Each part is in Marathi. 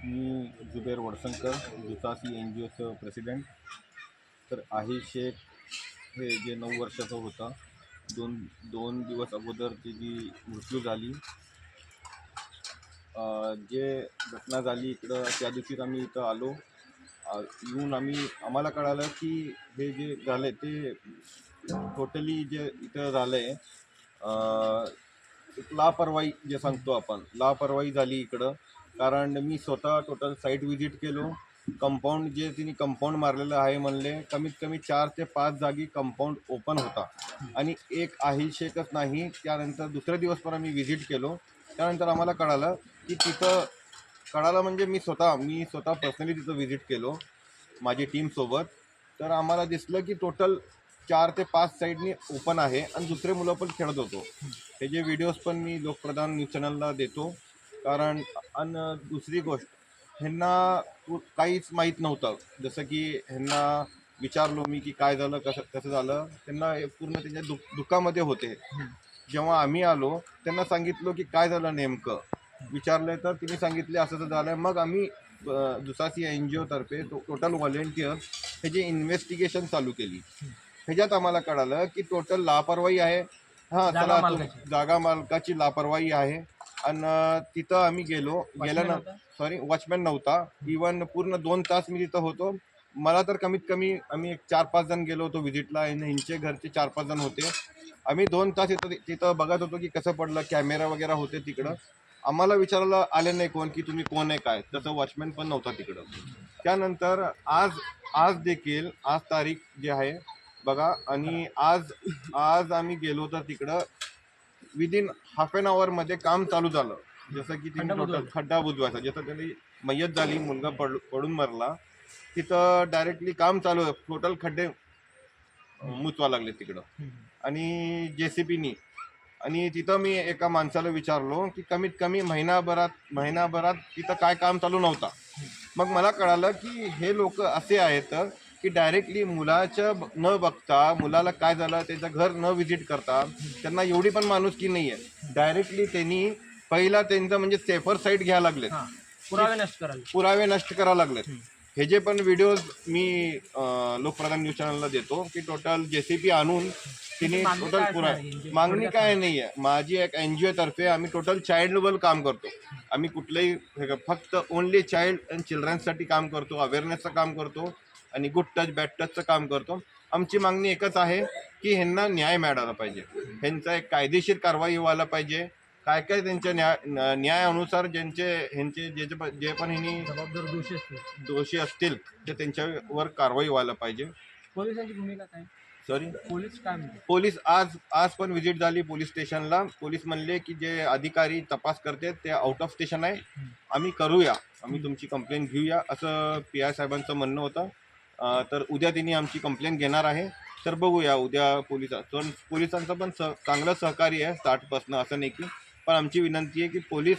मी जुबेर वडसंकर, दुचासी NGOचं प्रेसिडेंट. तर आही शेख हे जे 9 वर्षाचा होता, दोन दोन दिवस अगोदर त्याची मृत्यू झाली. जे घटना झाली इकडं त्या दिवशीच आम्ही इथं आलो. येऊन आम्हाला कळालं की हे जे झालं आहे ते टोटली जे इथं झालं आहे एक लापरवाही जे सांगतो आपण, लापरवाही झाली इकडं. कारण मी स्वतः टोटल साईट व्हिजिट केलो. कंपाऊंड जे तिने कंपाऊंड मारलेलं आहे म्हणले, कमीत कमी 4 ते 5 जागी कंपाऊंड ओपन होता आणि एक आही शेकच नाही. त्यानंतर दुसऱ्या दिवस पण आम्ही व्हिजिट केलो. त्यानंतर आम्हाला कळालं की तिथं म्हणजे मी स्वतः पर्सनली तिथं व्हिजिट केलो माझी टीमसोबत. तर आम्हाला दिसलं की टोटल 4 ते 5 साईडनी ओपन आहे आणि दुसरे मुलं पण खेळत होतो. हे जे व्हिडिओज पण मी लोकप्रधान न्यूज चॅनलला देतो. कारण आणि दुसरी गोष्ट, ह्यांना काहीच माहीत नव्हतं. जसं की ह्यांना विचारलो मी की काय झालं, कसं झालं. त्यांना पूर्ण त्यांच्या दुःखामध्ये होते. जेव्हा आम्ही आलो त्यांना सांगितलं की काय झालं नेमकं विचारलं, तर तिने सांगितले असं झालं. मग आम्ही दुचासी NGO तर्फे टोटल व्हॉलेंटियर ह्याची इन्व्हेस्टिगेशन चालू केली. ह्याच्यात आम्हाला कळालं की टोटल लापरवाही आहे. हां, चला जागा मालकाची लापरवाही आहे. आणि तिथं आम्ही गेल्यानंतर वॉचमॅन नव्हता. इवन पूर्ण 2 तास मी तिथं होतो. मला तर कमीत कमी आम्ही एक 4-5 जण गेलो होतो व्हिजिटला आणि ह्यांचे घरचे 4-5 जण होते. आम्ही 2 तास तिथं बघत होतो की कसं पडलं. कॅमेरा वगैरे होते तिकडं. आम्हाला विचारायला आले नाही कोण की तुम्ही कोण आहे काय. तसं वॉचमॅन पण नव्हता तिकडं. त्यानंतर आज देखील आज तारीख जी आहे बघा, आणि आज आम्ही गेलो तर तिकडं विदिन हाफ एन आवरमध्ये काम चालू झालं. जसं की तिने टोटल खड्डा बुजवायचा, जसं त्यांनी मयत झाली, मुलगा पडून मरला, तिथं डायरेक्टली काम चालू आहे. टोटल खड्डे मुचवा लागले तिकडं आणि JCBनी. आणि तिथं मी एका माणसाला विचारलो की कमीत कमी महिनाभरात तिथं काय काम चालू नव्हता. मग मला कळालं की हे लोक असे आहेत की डायरेक्टली मुलाचं न बघता, मुलाला काय झालं त्याचं घर न व्हिजिट करता, त्यांना एवढी पण माणुसकी नाही आहे. डायरेक्टली त्यांनी पहिला त्यांचं म्हणजे सेफर साईड घ्यायला लागलेत, पुरावे नष्ट करायला लागलेत. हे जे पण व्हिडिओज मी लोकप्रधान न्यूज चॅनलला देतो की टोटल JCB आणून तिने टोटल मागणी काय नाही आहे. माझी एक NGO तर्फे आम्ही टोटल चाइल्डवर काम करतो. आम्ही कुठलंही फक्त ओनली चाइल्ड अँड चिल्ड्रन्ससाठी काम करतो, अवेअरनेसचं काम करतो आणि गुड टच बॅड टचचं काम करतो. आमची मागणी एकच आहे की ह्यांना न्याय मिळाला पाहिजे. ह्यांचा एक कायदेशीर कारवाई व्हायला पाहिजे. काय त्यांच्या न्यायानुसार ह्यांचे जे पण ह्यांनी दोषी असतील तर त्यांच्यावर कारवाई व्हायला पाहिजे. पोलिसांची भूमिका काय? पोलीस आज पण व्हिजिट झाली पोलीस स्टेशनला. पोलीस म्हणले की जे अधिकारी तपास करते ते आउट ऑफ स्टेशन आहे, आम्ही तुमची कंप्लेंट घेऊया, असं PI साहेबांचं म्हणणं होतं. तर उद्या त्यांनी आमची कंप्लेंट घेणार आहे. तर बघूया उद्या पोलिसांचं पण चांगलं सहकार्य आहे स्टार्टपासून, असं नाही की. पण आमची विनंती आहे की पोलीस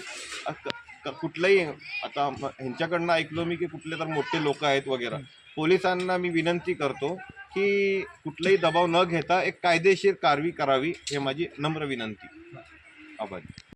कुठलंही, आता ह्यांच्याकडनं ऐकलो मी की कुठले तर मोठे लोक आहेत वगैरे, पोलिसांना मी विनंती करतो की कुठलाही दबाव न घेता एक कायदेशीर कारवाई करावी, हे माझी नम्र विनंती. आभारी.